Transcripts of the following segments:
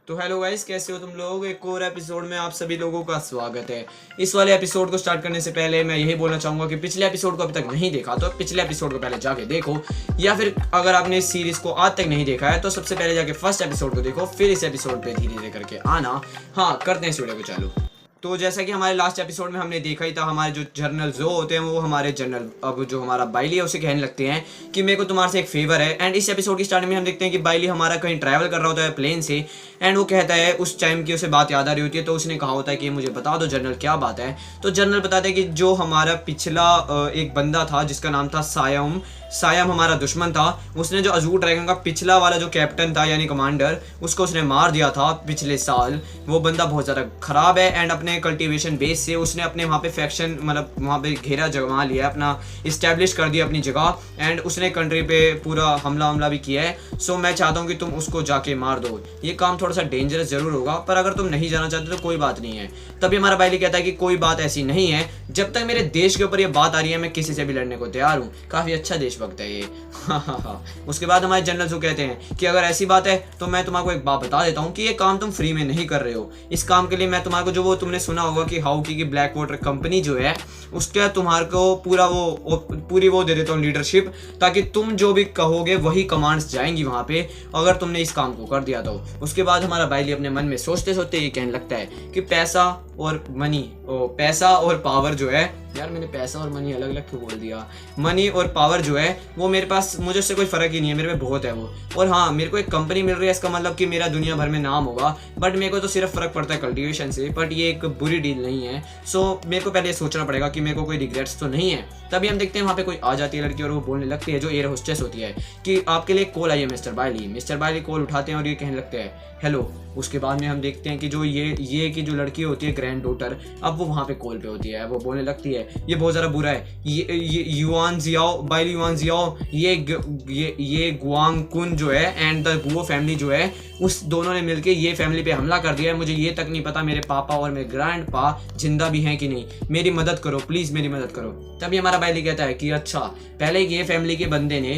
तो hello guys, कैसे हो तुम लोग। एक और एपिसोड में आप सभी लोगों का स्वागत है। इस वाले एपिसोड को स्टार्ट करने से पहले मैं यही बोलना चाहूँगा कि पिछले एपिसोड को अभी तक नहीं देखा तो पिछले एपिसोड को पहले जाके देखो, या फिर अगर आपने इस सीरीज को आज तक नहीं देखा है तो सबसे पहले जाके फर्स्ट एपिसोड को देखो, फिर इस एपिसोड पे धीरे धीरे करके आना। हाँ, करते हैं इस वीडियो को चालू। तो जैसा कि हमारे लास्ट एपिसोड में हमने देखा ही था, हमारे जो जनरल जो होते हैं वो हमारे जनरल अब जो हमारा बाइली है उसे कहने लगते हैं कि मेरे को तुम्हारे से एक फेवर है। एंड इस एपिसोड की स्टार्टिंग में हम देखते हैं कि बाइली हमारा कहीं ट्रैवल कर रहा होता है प्लेन से, एंड वो कहता है उस टाइम की उसे बात याद आ रही होती है, तो उसने कहा होता है कि मुझे बता दो जनरल क्या बात है। तो जनरल बताते हैं कि जो हमारा पिछला एक बंदा था जिसका नाम था सायम हमारा दुश्मन था, उसने जो अजूर ड्रैगन का पिछला वाला जो कैप्टन था यानी कमांडर, उसको उसने मार दिया था पिछले साल। वो बंदा बहुत ज़्यादा खराब है एंड अपने कल्टीवेशन बेस से उसने अपने वहाँ पे फैक्शन मतलब वहाँ पे घेरा जमा लिया, अपना इस्टेब्लिश कर दिया अपनी जगह, एंड उसने कंट्री पे पूरा हमला भी किया है। सो मैं चाहता हूँ कि तुम उसको जाके मार दो। ये काम थोड़ा सा डेंजरस जरूर होगा, पर अगर तुम नहीं जाना चाहते तो कोई बात नहीं है। तभी हमारा बाइली कहता है कि कोई बात ऐसी नहीं है, जब तक मेरे देश के ऊपर ये बात आ रही है मैं किसी से भी लड़ने को तैयार हूँ। काफ़ी अच्छा देशभक्त है ये। उसके बाद हमारे जनरल जो कहते हैं कि अगर ऐसी बात है तो मैं तुम्हारे को एक बात बता देता हूँ कि ये काम तुम फ्री में नहीं कर रहे हो। इस काम के लिए मैं तुम्हारे को जो वो तुमने सुना होगा कि हाउकी की ब्लैक वाटर कंपनी जो है उसके तुम्हारे को पूरी वो दे देता हूँ लीडरशिप, ताकि तुम जो भी कहोगे वही कमांड्स जाएंगी वहाँ पे अगर तुमने इस काम को कर दिया तो। उसके बाद हमारा बाइली अपने मन में सोचते सोचते ये कहने लगता है कि पैसा और पावर जो है, यार मैंने पैसा और मनी अलग अलग क्यों बोल दिया, मनी और पावर जो है वो मेरे पास, मुझे उससे कोई फ़र्क ही नहीं है, मेरे पे बहुत है वो। और हाँ, मेरे को एक कंपनी मिल रही है, इसका मतलब कि मेरा दुनिया भर में नाम होगा, बट मेरे को तो सिर्फ फ़र्क पड़ता है कल्टीवेशन से। बट ये एक बुरी डील नहीं है, सो मेरे को पहले सोचना पड़ेगा कि मेरे को कोई रिग्रेट्स तो नहीं है। तभी हम देखते हैं वहाँ पे कोई आ जाती है लड़की और वो बोलने लगती है, जो एयर होस्टेस होती है, कि आपके लिए कॉल आई है मिस्टर बाइली कॉल उठाते हैं और ये कहने लगते हैं हेलो। उसके बाद में हम देखते हैं कि जो ये की जो लड़की होती है ग्रैंड डॉटर, अब वो वहाँ पे कॉल पे होती है। वो बोलने लगती है ये बहुत ज़्यादा बुरा है, ये युआन जियाओ ये गुआंग कुन जो है एंड द गुओ फैमिली जो है, उस दोनों ने मिलके ये फैमिली पे हमला कर दिया है। मुझे ये तक नहीं पता मेरे पापा और मेरे ग्रैंड पा जिंदा भी हैं कि नहीं, मेरी मदद करो प्लीज़, मेरी मदद करो। तभी हमारा बाइली कहता है कि अच्छा, पहले ये फैमिली के बंदे ने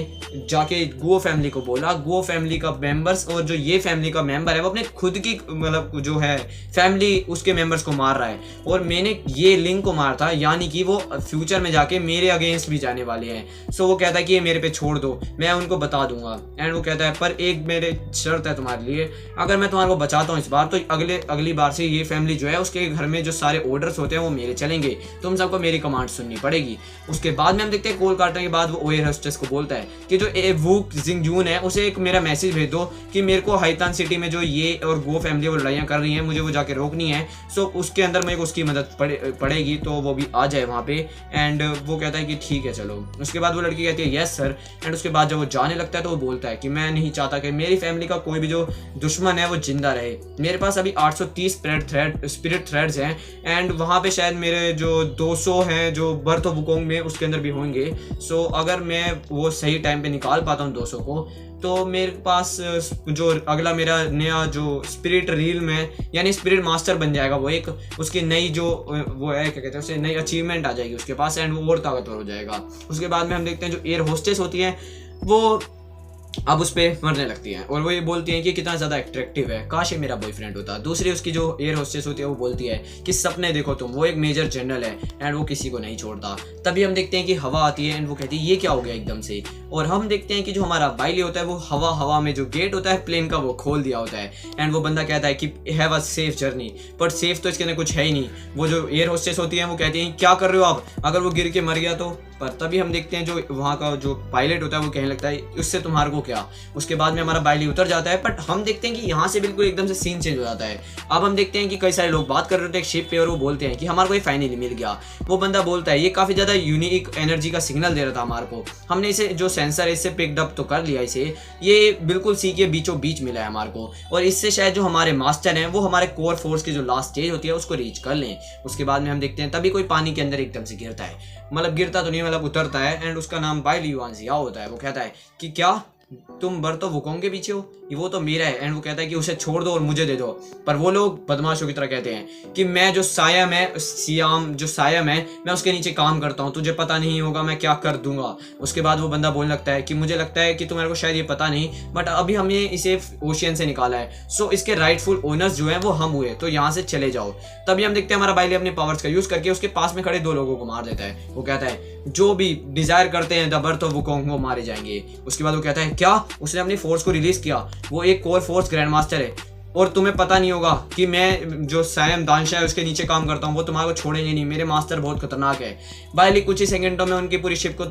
जाके गुओ फैमिली को बोला, गुओ फैमिली का मेंबर्स और जो ये फैमिली का मेंबर है वो अपने खुद की मतलब जो है फैमिली उसके मेंबर्स को मार रहा है, और मैंने ये लिंक को मारा था, यानी कि वो फ्यूचर में जाके मेरे अगेंस्ट भी जाने वाले हैं। सो वो कहता है कि ये मेरे पे छोड़ दो, मैं उनको बता दूंगा। एंड वो कहता है पर एक मेरे शर्त है तुम्हारे लिए, अगर मैं तुम्हारे को बचाता हूँ इस बार तो अगली बार से ये फैमिली जो है उसके घर में जो सारे ऑर्डर्स होते हैं वो मेरे चलेंगे, तुम सबको मेरी कमांड सुननी पड़ेगी। उसके बाद में हम देखते हैं कॉल काटने के बाद वो एयर होस्टेस को बोलता है कि जो वूक जिंगजून है उसे एक मेरा मैसेज भेज दो कि मेरे को हाइतान सिटी में जो ये और गो फैमिली वो लड़ाइयाँ कर रही हैं मुझे वो जाके रोकनी है। सो उसके अंदर मेरे को उसकी मदद पड़ेगी, तो वो भी आ जाए वहाँ पे। एंड वो कहता है कि ठीक है चलो। उसके बाद वो लड़की कहती है यस सर। एंड उसके बाद जब वो जाने लगता है तो वो बोलता है कि मैं नहीं चाहता कि मेरी फैमिली का कोई भी जो दुश्मन है वो जिंदा रहे। मेरे पास अभी 830 स्पिरिट थ्रेड्स हैं, एंड वहाँ पे शायद मेरे जो 200 हैं जो बर्थ ऑफ वुकोंग में उसके अंदर भी होंगे। सो अगर मैं वो सही टाइम पे निकाल पाता हूँ 200 को, तो मेरे पास जो अगला मेरा नया जो स्पिरिट रील में यानी स्पिरिट मास्टर बन जाएगा, वो एक उसकी नई जो वो है क्या कहते हैं उसे नई अचीवमेंट आ जाएगी उसके पास, एंड वो और ताकतवर हो जाएगा। उसके बाद में हम देखते हैं जो एयर होस्टेस होती हैं वो अब उस पर मरने लगती हैं और वो ये बोलती हैं कि कितना ज़्यादा अट्रैक्टिव है, काश ये मेरा बॉयफ्रेंड होता। दूसरी उसकी जो एयर होस्टेस होती है वो बोलती है कि सपने देखो तुम, वो एक मेजर जनरल है एंड वो किसी को नहीं छोड़ता। तभी हम देखते हैं कि हवा आती है एंड वो कहती है ये क्या हो गया एकदम से, और हम देखते हैं कि जो हमारा बाइली होता है वो हवा में जो गेट होता है प्लेन का वो खोल दिया होता है। एंड वो बंदा कहता है कि have a safe journey, but safe तो इसके अंदर कुछ है ही नहीं। वो जो एयर होस्टेस होती है वो कहती हैं क्या कर रहे हो आप, अगर वो गिर के मर गया तो। पर तभी हम देखते हैं जो वहाँ का जो पायलट होता है वो कहने लगता है उससे तुम्हारे को क्या। उसके बाद में हमारा बाइली उतर जाता है, बट हम देखते हैं कि यहाँ से बिल्कुल एकदम से सीन चेंज हो जाता है। अब हम देखते हैं कि कई सारे लोग बात कर रहे थे एक शिप पे और वो बोलते हैं कि हमारे को ये फाइनली मिल गया। वो बंदा बोलता है ये काफ़ी ज़्यादा यूनिक एनर्जी का सिग्नल दे रहा था हमारे को, हमने इसे जो सेंसर है इससे पिकड अप तो कर लिया इसे, ये बिल्कुल सी के बीचों बीच मिला है हमारे को, और इससे शायद जो हमारे मास्टर हैं वो हमारे कोर फोर्स की जो लास्ट स्टेज होती है उसको रीच कर लें। उसके बाद में हम देखते हैं तभी कोई पानी के अंदर एकदम से गिरता है, मतलब गिरता तो नहीं मतलब उतरता है, एंड उसका नाम बाइली युआन जियाओ होता है। वो कहता है कि क्या तुम बर्तो वुकोंग के पीछे हो, वो तो मेरा है। एंड वो कहता है कि उसे छोड़ दो और मुझे दे दो। पर वो लोग बदमाशों की तरह कहते हैं कि मैं जो सायम है, सियाम जो सायम है, मैं उसके नीचे काम करता हूँ, तुझे पता नहीं होगा मैं क्या कर दूंगा। उसके बाद वो बंदा बोलने लगता है कि मुझे लगता है कि तुम्हारे को शायद ये पता नहीं, बट अभी हमने इसे ओशियन से निकाला है, सो इसके राइटफुल ओनर्स जो है वो हम हुए, तो यहाँ से चले जाओ। तभी हम देखते हैं हमारा बाइली अपने पावर्स का यूज करके उसके पास में खड़े 2 लोगों को मार देता है। वो कहता है जो भी डिजायर करते हैं द बर्थ ऑफ वुकोंग वो मारे जाएंगे। उसके बाद वो कहता है क्या, उसने अपनी फोर्स को रिलीज किया, वो एक कोर फोर्स ग्रैंड मास्टर है और तुम्हें पता नहीं होगा कि मैं जो सैम दानशा है उसके नीचे काम करता हूँ, वो तुम्हारे को छोड़ेंगे नहीं, मेरे मास्टर बहुत खतरनाक है। बाइली कुछ ही सेकंडों में उनकी पूरी शिप को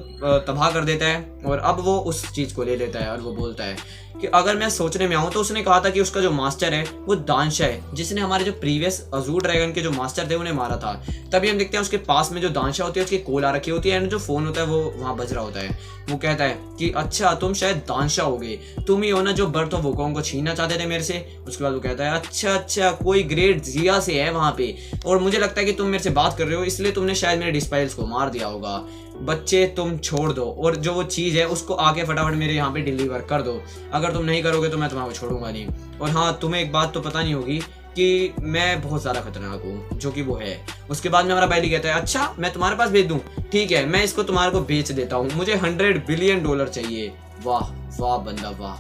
तबाह कर देता है और अब वो उस चीज को ले लेता है और वो बोलता है कि अगर मैं सोचने में आऊँ तो उसने कहा था कि उसका जो मास्टर है वो दानशा है, जिसने हमारे जो प्रीवियस अजूर ड्रैगन के जो मास्टर थे उन्हें मारा था। तभी हम देखते हैं उसके पास में जो दानशा होती है उसकी कोल आ रखी होती है एंड जो फोन होता है वो वहाँ बज रहा होता है। वो कहता है कि अच्छा तुम शायद दानशा हो गए, तुम ही हो ना जो बर्थ ऑफ वुकोंग को छीनना चाहते थे मेरे से। उसके बाद वो कहता है अच्छा कोई ग्रेट जिया से है वहाँ पे और मुझे लगता है कि तुम मेरे से बात कर रहे हो, इसलिए तुमने शायद मेरे डिस्पाइल्स को मार दिया होगा। बच्चे तुम छोड़ दो और जो वो चीज़ है उसको आके फटाफट मेरे यहाँ पे डिलीवर कर दो, अगर तुम नहीं करोगे तो मैं तुम्हारे को छोड़ूंगा नहीं। और हाँ, तुम्हें एक बात तो पता नहीं होगी कि मैं बहुत ज़्यादा खतरनाक हूँ, जो कि वो है। उसके बाद में हमारा बाइली कहता है अच्छा मैं तुम्हारे पास भेज दूँ, ठीक है मैं इसको तुम्हारे को बेच देता हूँ, मुझे $100 बिलियन चाहिए। वाह वाह बंदा वाह,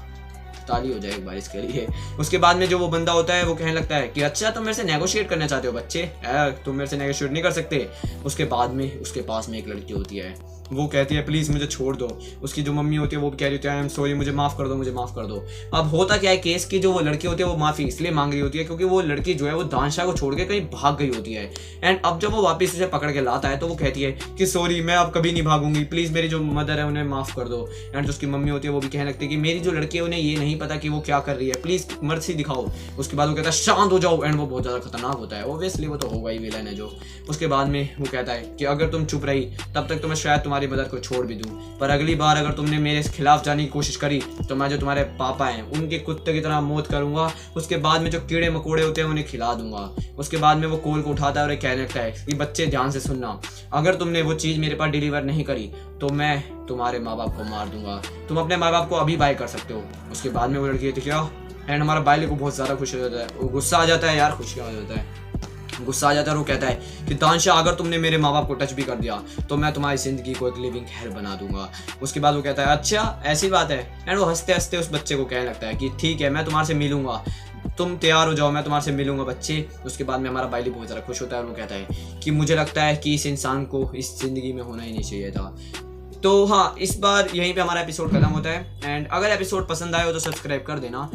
ताली हो जाए एक बार इसके लिए। उसके बाद में जो वो बंदा होता है वो कहने लगता है कि अच्छा तुम मेरे से नेगोशिएट करना चाहते हो बच्चे, तुम मेरे से नेगोशिएट नहीं कर सकते। उसके बाद में उसके पास में एक लड़की होती है, वो कहती है प्लीज़ मुझे छोड़ दो। उसकी जो मम्मी होती है वो भी कह रही होती है आई एम सॉरी, मुझे माफ़ कर दो, मुझे माफ़ कर दो। अब होता क्या है केस की जो वो लड़की होती है वो माफ़ी इसलिए मांग रही होती है क्योंकि वो लड़की जो है वो दानशा को छोड़ के कहीं भाग गई होती है। एंड अब जब वो वापस उसे पकड़ के लाता है तो वो कहती है कि सॉरी मैं अब कभी नहीं भागूंगी, प्लीज़ मेरी जो मदर है उन्हें माफ़ कर दो। एंड जो उसकी मम्मी होती है वो भी कहने लगती है कि मेरी जो लड़की है उन्हें ये नहीं पता कि वो क्या कर रही है, प्लीज़ मर्सी दिखाओ। उसके बाद वो कहता है शांत हो जाओ। एंड वो बहुत ज़्यादा खतरनाक होता है, ओब्वियसली वो तो होगा ही, विलन है जो। उसके बाद में वो कहता है कि अगर तुम चुप रही तब तक तो मैं शायद तुम्हारी मदर को छोड़ दूं, पर अगली बार अगर तुमने मेरे खिलाफ जाने की कोशिश करी तो मैं जो तुम्हारे पापा हैं उनके कुत्ते की तरह मौत करूंगा। उसके बाद में जो कीड़े मकोड़े होते हैं उन्हें खिला दूंगा। उसके बाद में वो कोल को उठाता है और कहने लगता है कि बच्चे ध्यान से सुनना, अगर तुमने वो चीज़ मेरे पास डिलीवर नहीं करी तो मैं तुम्हारे माँ बाप को मार दूंगा, तुम अपने माँ बाप को अभी बाय कर सकते हो। उसके बाद में वो लड़की कहती क्या, एंड हमारा बाइली को बहुत ज़्यादा खुशी हो जाता है, वो गुस्सा आ जाता है यार, खुशी हो जाता है, गुस्सा आ जाता है। वो कहता है कि दानशा अगर तुमने मेरे माँ बाप को टच भी कर दिया तो मैं तुम्हारी ज़िंदगी को एक लिविंग हेल बना दूंगा। उसके बाद वो कहता है अच्छा ऐसी बात है। एंड वो हंसते हंसते उस बच्चे को कहने लगता है कि ठीक है मैं तुम्हारे से मिलूंगा, तुम तैयार हो जाओ, मैं तुम्हारे से मिलूंगा बच्चे। उसके बाद में हमारा बाइली बहुत ज़्यादा खुश होता है और वो कहता है कि मुझे लगता है कि इस इंसान को इस ज़िंदगी में होना ही नहीं चाहिए था। तो हाँ, इस बार यहीं पे हमारा एपिसोड खत्म होता है। एंड अगर एपिसोड पसंद आए हो तो सब्सक्राइब कर देना।